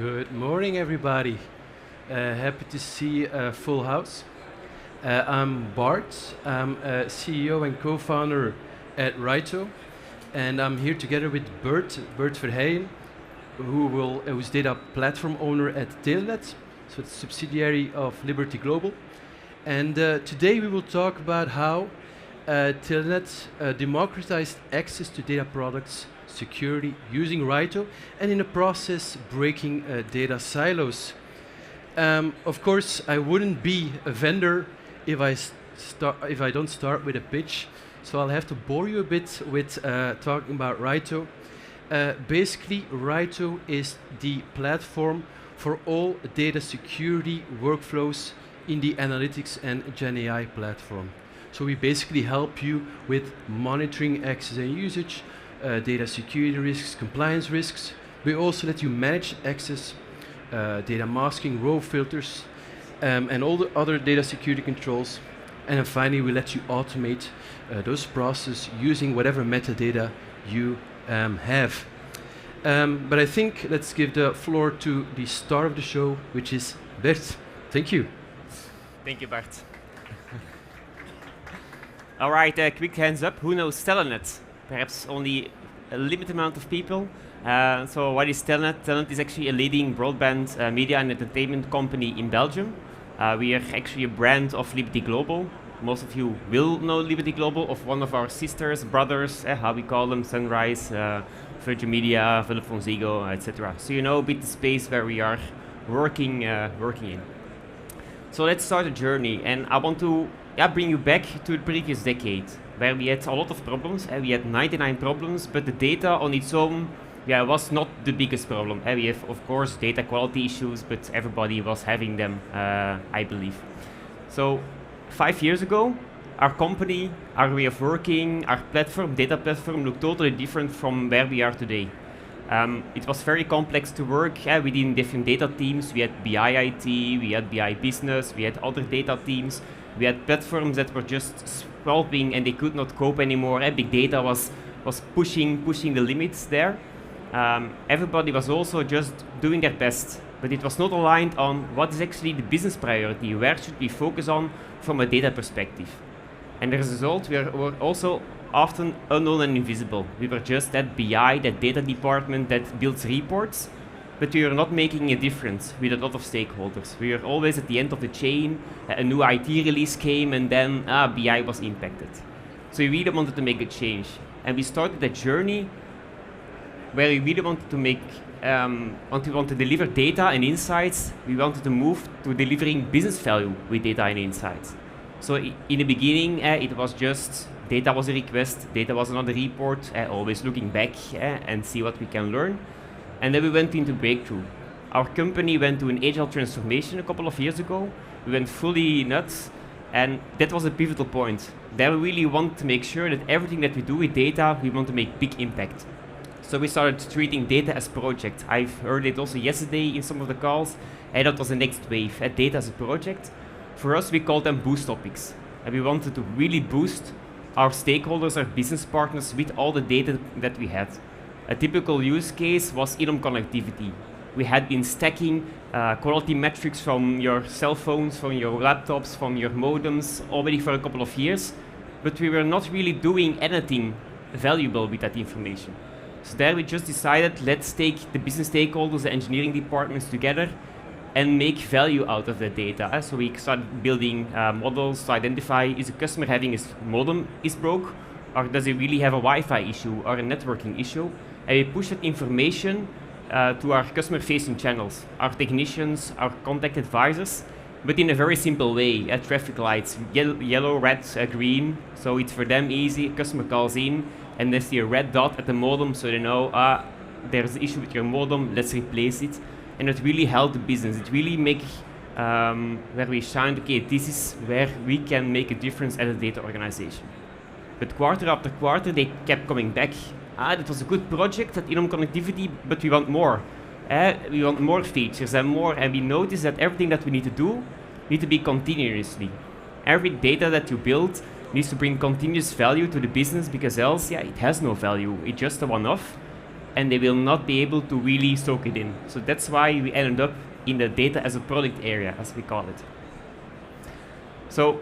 Good morning, everybody. Happy to see a full house. I'm Bart. I'm CEO and co-founder at Raito, and I'm here together with Bert Verheyen, who's data platform owner at Telenet, so it's a subsidiary of Liberty Global. And today we will talk about how Telenet democratized access to data products security using Raito, and in the process breaking data silos. Of course, I wouldn't be a vendor if I don't start with a pitch, so I'll have to bore you a bit with talking about Raito. Basically, Raito is the platform for all data security workflows in the analytics and GenAI platform. So we basically help you with monitoring access and usage, data security risks, compliance risks. We also let you manage access, data masking, row filters, and all the other data security controls. And then finally, we let you automate those processes using whatever metadata you have. But I think let's give the floor to the star of the show, which is Bert. Thank you. Thank you, Bart. All right, quick hands up. Who knows Telenet? Perhaps only a limited amount of people. So what is Telenet? Telenet is actually a leading broadband media and entertainment company in Belgium. We are actually a brand of Liberty Global. Most of you will know Liberty Global, of one of our sisters, brothers, how we call them, Sunrise, Virgin Media, Vodafone, etc. So you know a bit the space where we are working in. So let's start a journey, and I want to bring you back to the previous decade, where we had a lot of problems. We had 99 problems, but the data on its own was not the biggest problem. We have, of course, data quality issues, but everybody was having them, I believe. So 5 years ago, our company, our way of working, our platform, data platform, looked totally different from where we are today. It was very complex to work within different data teams. We had BI IT, we had BI business, we had other data teams. We had platforms that were just swapping and they could not cope anymore. Big data was pushing the limits there. Everybody was also just doing their best, but it was not aligned on what is actually the business priority. Where should we focus on from a data perspective? And as a result, we were also often unknown and invisible. We were just that BI, that data department that builds reports, but we were not making a difference with a lot of stakeholders. We were always at the end of the chain. A new IT release came, and then BI was impacted. So we really wanted to make a change. And we started that journey where we really wanted to want to deliver data and insights. We wanted to move to delivering business value with data and insights. So in the beginning, it was just data was a request, data was another report, always looking back and see what we can learn. And then we went into breakthrough. Our company went to an agile transformation a couple of years ago. We went fully nuts, and that was a pivotal point. There we really want to make sure that everything that we do with data, we want to make big impact. So we started treating data as project. I've heard it also yesterday in some of the calls, and that was the next wave, data as a project. For us, we call them boost topics. And we wanted to really boost our stakeholders, our business partners, with all the data that we had. A typical use case was in-home connectivity. We had been stacking quality metrics from your cell phones, from your laptops, from your modems already for a couple of years, but we were not really doing anything valuable with that information. So there we just decided, let's take the business stakeholders, the engineering departments together and make value out of the data. So we started building models to identify, is a customer having his modem is broke, or does he really have a Wi-Fi issue or a networking issue? And we push that information to our customer-facing channels, our technicians, our contact advisors, but in a very simple way. Traffic lights, yellow, red, green, so it's for them easy. Customer calls in, and they see a red dot at the modem, so they know, there's an issue with your modem, let's replace it. And it really helped the business. It really make where we shine, okay, this is where we can make a difference as a data organization. But quarter after quarter, they kept coming back. That was a good project, that in-home connectivity, but we want more. We want more features and more, and we noticed that everything that we need to do need to be continuously. Every data that you build needs to bring continuous value to the business, because else, it has no value. It's just a one-off. and they will not be able to really soak it in. So that's why we ended up in the data as a product area, as we call it. So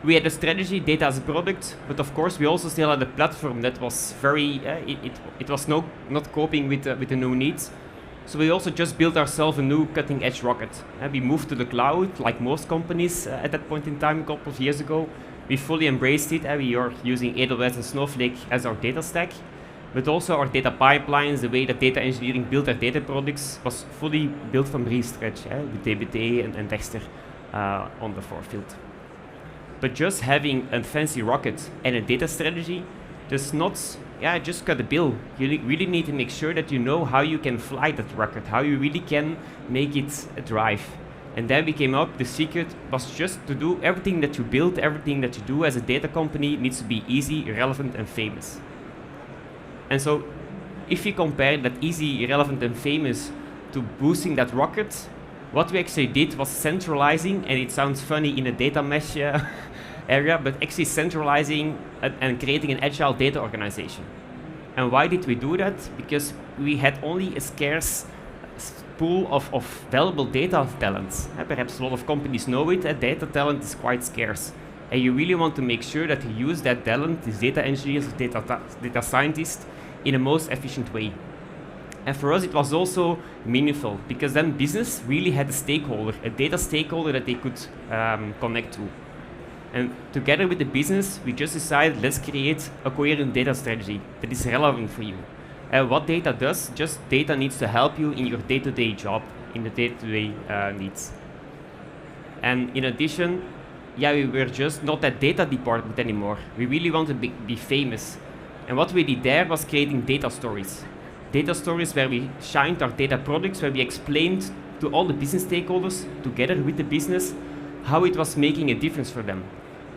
we had a strategy, data as a product, but of course we also still had a platform that was very, it was not coping with the new needs. So we also just built ourselves a new cutting edge rocket. We moved to the cloud, like most companies at that point in time, a couple of years ago. We fully embraced it. We are using AWS and Snowflake as our data stack, but also our data pipelines, the way that data engineering built their data products was fully built from scratch, with DBT and Dexter on the forefield. But just having a fancy rocket and a data strategy does not just cut the bill. You really need to make sure that you know how you can fly that rocket, how you really can make it drive. And then we came up, the secret was just to do everything that you build, everything that you do as a data company needs to be easy, relevant, and famous. And so if you compare that easy, relevant, and famous to boosting that rocket, what we actually did was centralizing, and it sounds funny in a data mesh area, but actually centralizing and creating an agile data organization. And why did we do that? Because we had only a scarce pool of valuable data talents. Perhaps a lot of companies know it, data talent is quite scarce. And you really want to make sure that you use that talent, these data engineers, data scientists, in the most efficient way. And for us it was also meaningful, because then business really had a stakeholder, a data stakeholder that they could connect to. And together with the business, we just decided, let's create a coherent data strategy that is relevant for you. What data does, just data needs to help you in your day-to-day job, in the day-to-day needs. And in addition, we were just not that data department anymore. We really want to be famous. And what we did there was creating data stories. Data stories where we shined our data products, where we explained to all the business stakeholders, together with the business, how it was making a difference for them.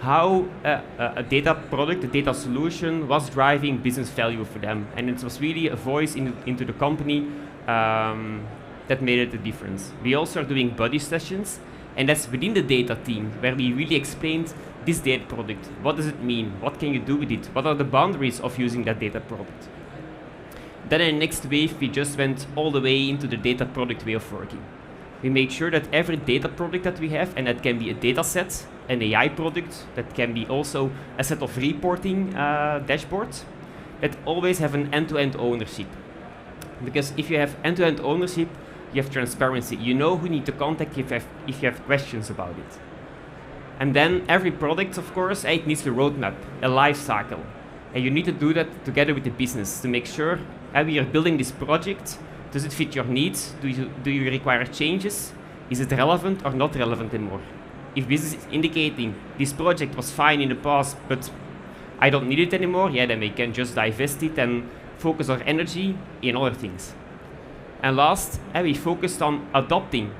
How a data product, a data solution was driving business value for them. And it was really a voice into the company that made it a difference. We also are doing buddy sessions, and that's within the data team, where we really explained this data product. What does it mean? What can you do with it? What are the boundaries of using that data product? Then in the next wave, we just went all the way into the data product way of working. We made sure that every data product that we have, and that can be a data set, an AI product, that can be also a set of reporting dashboards, that always have an end-to-end ownership. Because if you have end-to-end ownership, you have transparency. You know who you need to contact if you have questions about it. And then every product, of course, it needs a roadmap, a life cycle. And you need to do that together with the business to make sure we are building this project. Does it fit your needs? Do you require changes? Is it relevant or not relevant anymore? If business is indicating this project was fine in the past, but I don't need it anymore, then we can just divest it and focus our energy in other things. And last, we focused on adopting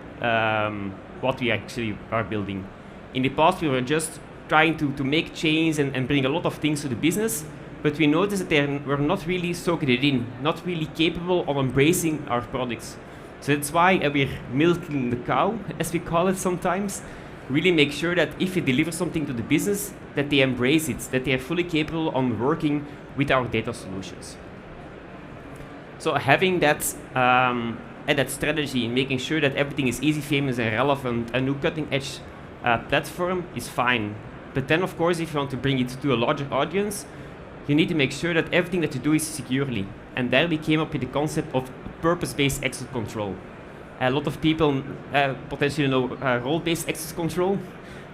what we actually are building. In the past, we were just trying to make change and bring a lot of things to the business, but we noticed that they were not really soaking it in, not really capable of embracing our products. So that's why we're milking the cow, as we call it sometimes. Really make sure that if we deliver something to the business, that they embrace it, that they are fully capable on working with our data solutions. So having that strategy, making sure that everything is easy, famous, and relevant, a new cutting-edge platform is fine. But then, of course, if you want to bring it to a larger audience, you need to make sure that everything that you do is securely. And there we came up with the concept of purpose-based access control. A lot of people potentially know role-based access control.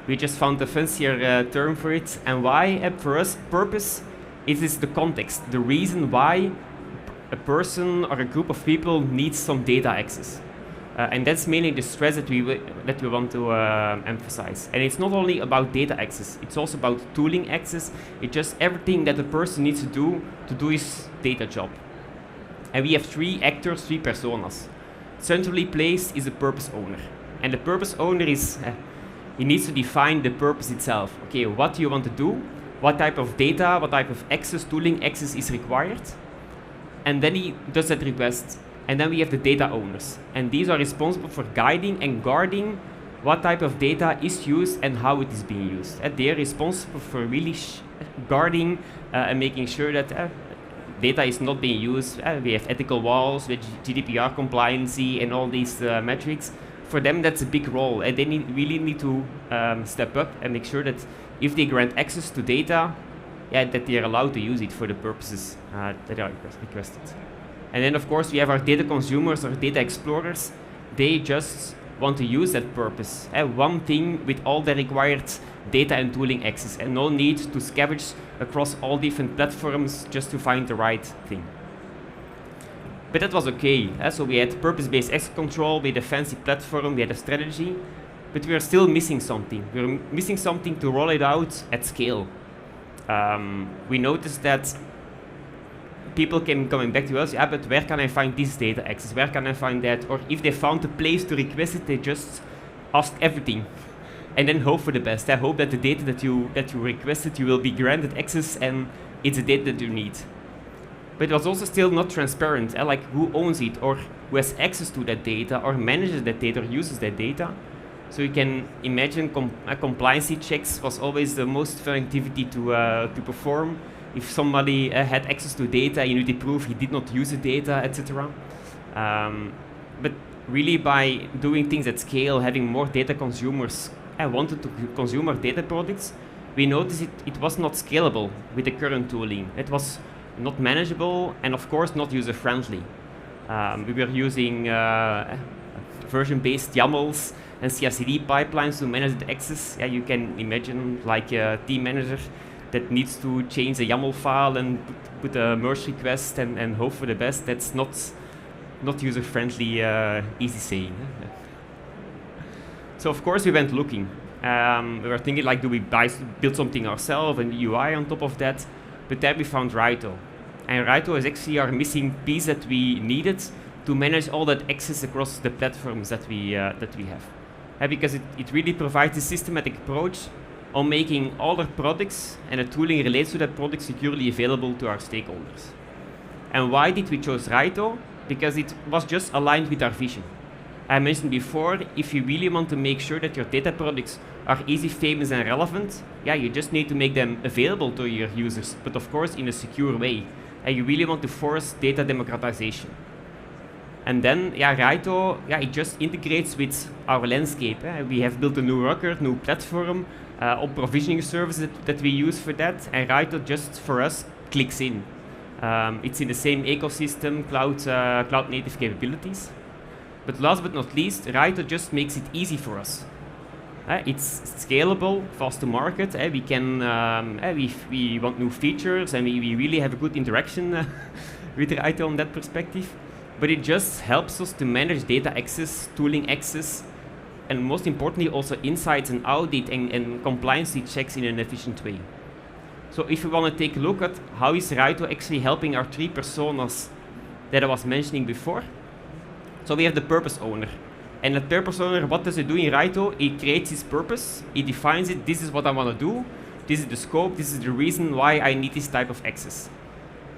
We just found a fancier term for it. And why? For us, purpose is the context, the reason why a person or a group of people needs some data access. And that's mainly the stress that we want to emphasize. And it's not only about data access, it's also about tooling access. It's just everything that the person needs to do his data job. And we have three actors, three personas. Centrally placed is the purpose owner. And the purpose owner is, he needs to define the purpose itself. Okay, what do you want to do? What type of data, what type of access, tooling access is required? And then he does that request. And then we have the data owners. And these are responsible for guiding and guarding what type of data is used and how it is being used. And they are responsible for really guarding and making sure that data is not being used. We have ethical walls with GDPR compliancy and all these metrics. For them, that's a big role, and they really need to step up and make sure that if they grant access to data, that they are allowed to use it for the purposes that are requested. And then, of course, we have our data consumers or data explorers. They just want to use that purpose. One thing with all the required data and tooling access, and no need to scavenge across all different platforms just to find the right thing. But that was okay. So we had purpose-based access control, we had a fancy platform, we had a strategy, but we are still missing something. We are missing something to roll it out at scale. We noticed that people came coming back to us, but where can I find this data access? Where can I find that? Or if they found a place to request it, they just asked everything. And then hope for the best. I hope that the data that you requested, you will be granted access and it's the data that you need. But it was also still not transparent, like who owns it, or who has access to that data, or manages that data, or uses that data. So you can imagine compliance checks was always the most fun activity to perform. If somebody had access to data, you need to prove he did not use the data, etc. But really by doing things at scale, having more data consumers wanted to consume our data products, we noticed it was not scalable with the current tooling. It was not manageable and of course not user-friendly. We were using version-based YAMLs and CI/CD pipelines to manage the access. You can imagine like a team manager that needs to change the YAML file and put a merge request and hope for the best. That's not user-friendly, easy saying. So of course we went looking. We were thinking like, do we build something ourselves and UI on top of that? But then we found Raito. And Raito is actually our missing piece that we needed to manage all that access across the platforms that we have. Because it really provides a systematic approach on making all our products and the tooling relates to that product securely available to our stakeholders. And why did we choose Raito? Because it was just aligned with our vision. I mentioned before, if you really want to make sure that your data products are easy, famous and relevant, you just need to make them available to your users, but of course in a secure way. And you really want to force data democratization. And then, Raito, it just integrates with our landscape. We have built a new record, new platform, all provisioning services that we use for that, and Raito just for us clicks in. It's in the same ecosystem, cloud native capabilities. But last but not least, Raito just makes it easy for us. It's scalable, fast to market. We can, if we want new features, and we really have a good interaction with Raito on that perspective. But it just helps us to manage data access, tooling access, and most importantly also insights and audit and compliance checks in an efficient way. So if we want to take a look at how is Raito actually helping our three personas that I was mentioning before. So we have the purpose owner. And the purpose owner, what does it do in Raito? It creates his purpose, it defines it, this is what I want to do, this is the scope, this is the reason why I need this type of access.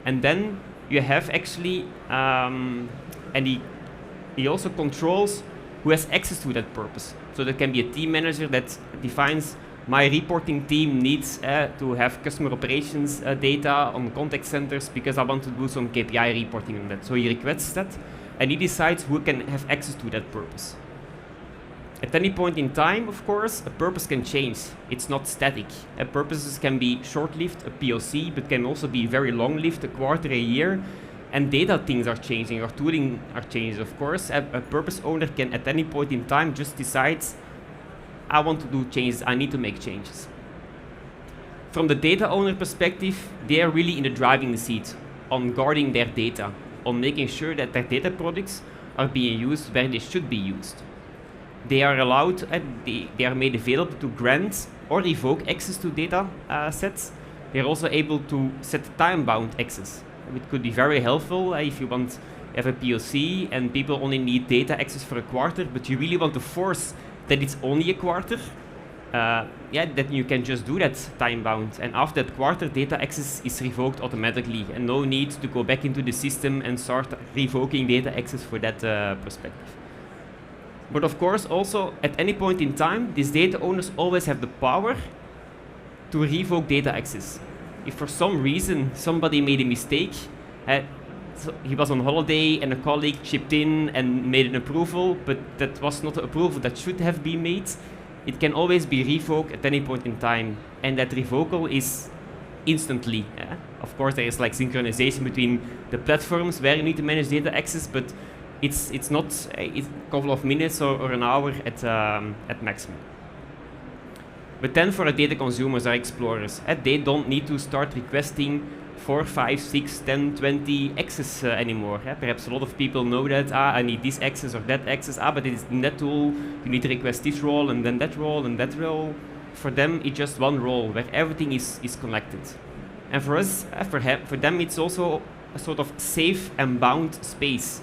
And then you have actually, and he also controls who has access to that purpose. So there can be a team manager that defines my reporting team needs to have customer operations data on contact centers because I want to do some KPI reporting on that. So he requests that. And he decides who can have access to that purpose. At any point in time, of course, a purpose can change. It's not static. Purposes can be short-lived, a POC, but can also be very long-lived, a quarter, a year. And data things are changing, or tooling are changing, of course. A purpose owner can, at any point in time, just decide, I want to do changes, I need to make changes. From the data owner perspective, they are really in the driving seat on guarding their data, on making sure that their data products are being used where they should be used. They are allowed, they are made available to grant or revoke access to data sets. They are also able to set time-bound access. It could be very helpful if you have a POC and people only need data access for a quarter, but you really want to force that it's only a quarter. That you can just do that time-bound, and after that quarter, data access is revoked automatically, and no need to go back into the system and start revoking data access for that perspective. But of course, also at any point in time, these data owners always have the power to revoke data access. If for some reason somebody made a mistake So he was on holiday and a colleague chipped in and made an approval, but that was not an approval that should have been made. It can always be revoked at any point in time, and that revocal is instantly. Of course, there is like synchronization between the platforms where you need to manage data access, but it's not a couple of minutes or an hour at maximum. But then for our data consumers, our explorers, they don't need to start requesting 4, 5, 6, 10, 20 access anymore. Perhaps a lot of people know that, I need this access or that access, but it is in that tool, you need to request this role and then that role and that role. For them, it's just one role where everything is connected. And for us, for them, it's also a sort of safe and bound space.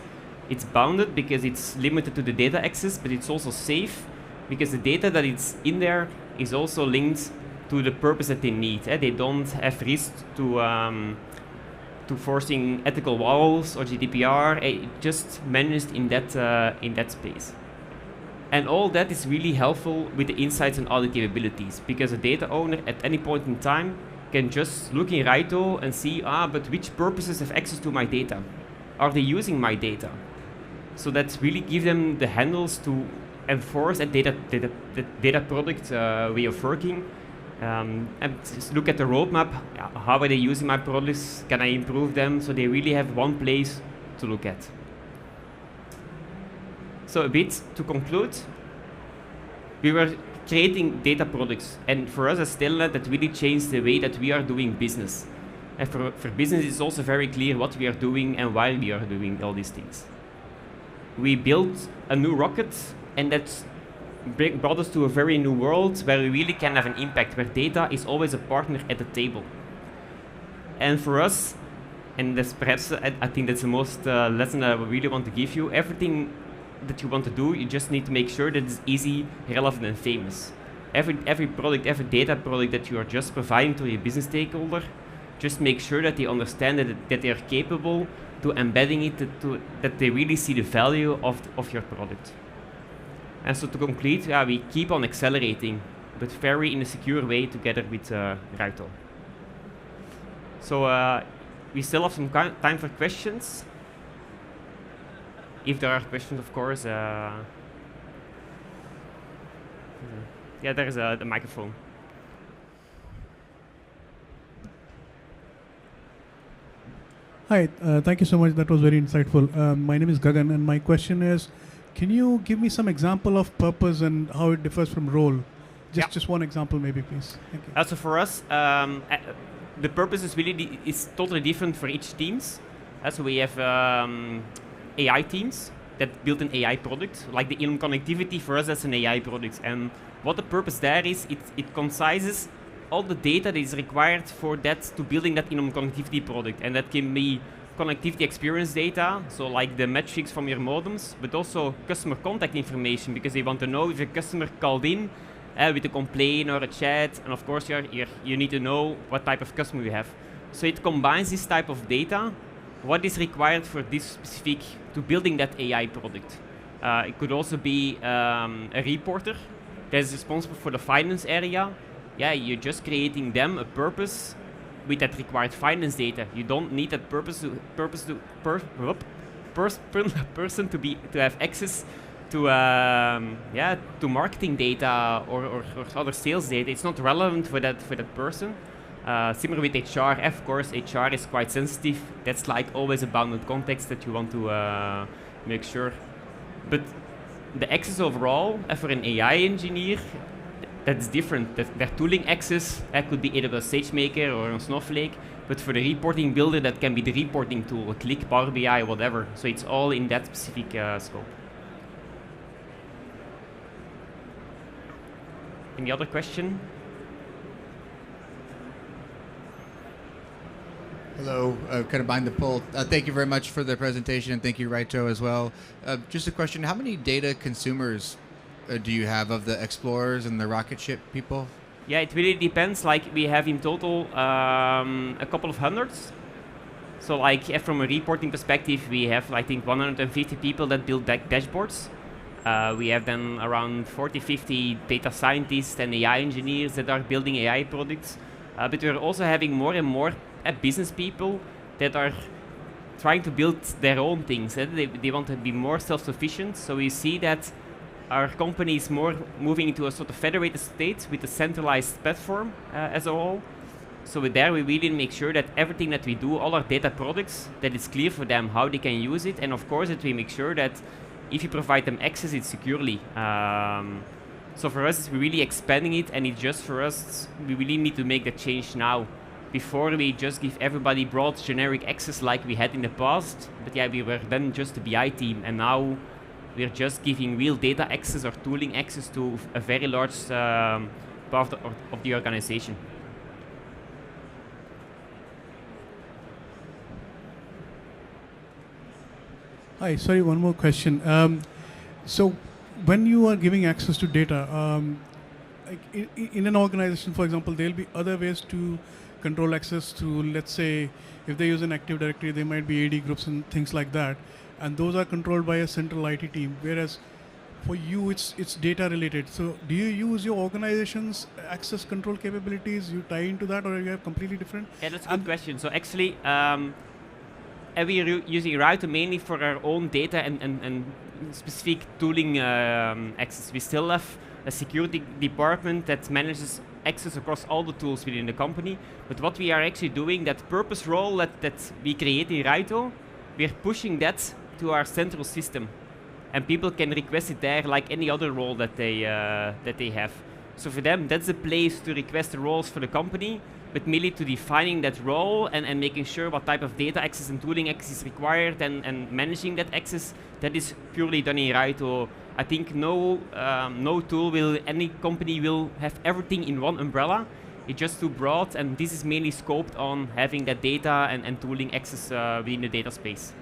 It's bounded because it's limited to the data access, but it's also safe because the data that is in there is also linked to the purpose that they need. They don't have risk to forcing ethical walls or GDPR. Just managed in that space. And all that is really helpful with the insights and audit capabilities, because a data owner at any point in time can just look in Raito and see, but which purposes have access to my data? Are they using my data? So that really give them the handles to enforce a data product way of working. And just look at the roadmap. How are they using my products? Can I improve them? So they really have one place to look at. So a bit to conclude, we were creating data products, and for us as Telenet, that really changed the way that we are doing business. And for business, it's also very clear what we are doing and why we are doing all these things. We built a new rocket, and that brought us to a very new world where we really can have an impact, where data is always a partner at the table. And for us, and that's perhaps, I think that's the most lesson that I really want to give you, everything that you want to do, you just need to make sure that it's easy, relevant, and famous. Every product, every data product that you are just providing to your business stakeholder, just make sure that they understand that they are capable to embedding it, that they really see the value of your product. And so to conclude, we keep on accelerating, but very in a secure way together with Raito. So we still have some time for questions. If there are questions, of course. Yeah, there is the microphone. Hi, thank you so much. That was very insightful. My name is Gagan, and my question is, can you give me some example of purpose and how it differs from role? Just one example, maybe, please. Thank you. So for us, the purpose is really is totally different for each teams. So we have AI teams that build an AI product, like the in connectivity for us as an AI product. And what the purpose there is, it concises all the data that is required for that to building that in connectivity product, and that can be connectivity experience data, so like the metrics from your modems, but also customer contact information, because they want to know if a customer called in with a complaint or a chat, and of course you need to know what type of customer you have. So it combines this type of data, what is required for this specific, to building that AI product. It could also be a reporter that is responsible for the finance area. Yeah, you're just creating them a purpose with that required finance data. You don't need that person to have access to to marketing data or other sales data. It's not relevant for that person. Similar with HR, of course, HR is quite sensitive. That's like always a bounded context that you want to make sure. But the access overall, for an AI engineer, that's different. Their tooling access could be AWS SageMaker or a Snowflake, but for the reporting builder, that can be the reporting tool, a Click, Power BI, whatever. So it's all in that specific scope. Any other question? Hello, kind of behind the pole. Thank you very much for the presentation, and thank you, Raito, as well. Just a question, how many data consumers do you have of the explorers and the rocket ship people? Yeah, it really depends. Like, we have in total a couple of hundreds. So like from a reporting perspective, we have, I think, 150 people that build dashboards. We have then around 40, 50 data scientists and AI engineers that are building AI products. But we're also having more and more business people that are trying to build their own things. They want to be more self-sufficient. So we see that our company is more moving into a sort of federated state with a centralized platform as a whole. So with there, we really make sure that everything that we do, all our data products, that it's clear for them how they can use it. And of course, that we make sure that if you provide them access, it's securely. So for us, we're really expanding it, and it's just for us, we really need to make that change now. Before we just give everybody broad generic access like we had in the past, but yeah, we were then just a BI team, and now we're just giving real data access or tooling access to a very large part of the organization. Hi, sorry, one more question. So when you are giving access to data, like in an organization, for example, there'll be other ways to control access to, let's say, if they use an Active Directory, there might be AD groups and things like that. And those are controlled by a central IT team, whereas for you, it's data related. So do you use your organization's access control capabilities? You tie into that, or you have completely different? Yeah, that's a good question. So actually, we're using Raito mainly for our own data and specific tooling access. We still have a security department that manages access across all the tools within the company. But what we are actually doing, that purpose role that we create in Raito, we're pushing that to our central system. And people can request it there like any other role that they have. So for them, that's the place to request the roles for the company, but merely to defining that role and making sure what type of data access and tooling access is required and managing that access, that is purely done in Raito. I think no tool any company will have everything in one umbrella. It's just too broad, and this is mainly scoped on having that data and tooling access within the data space.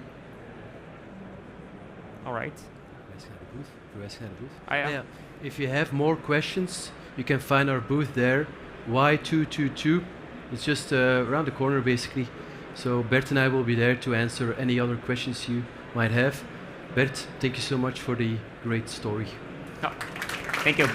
All right. Yeah. If you have more questions, you can find our booth there, Y222. It's just around the corner, basically. So Bert and I will be there to answer any other questions you might have. Bert, thank you so much for the great story. Oh, thank you.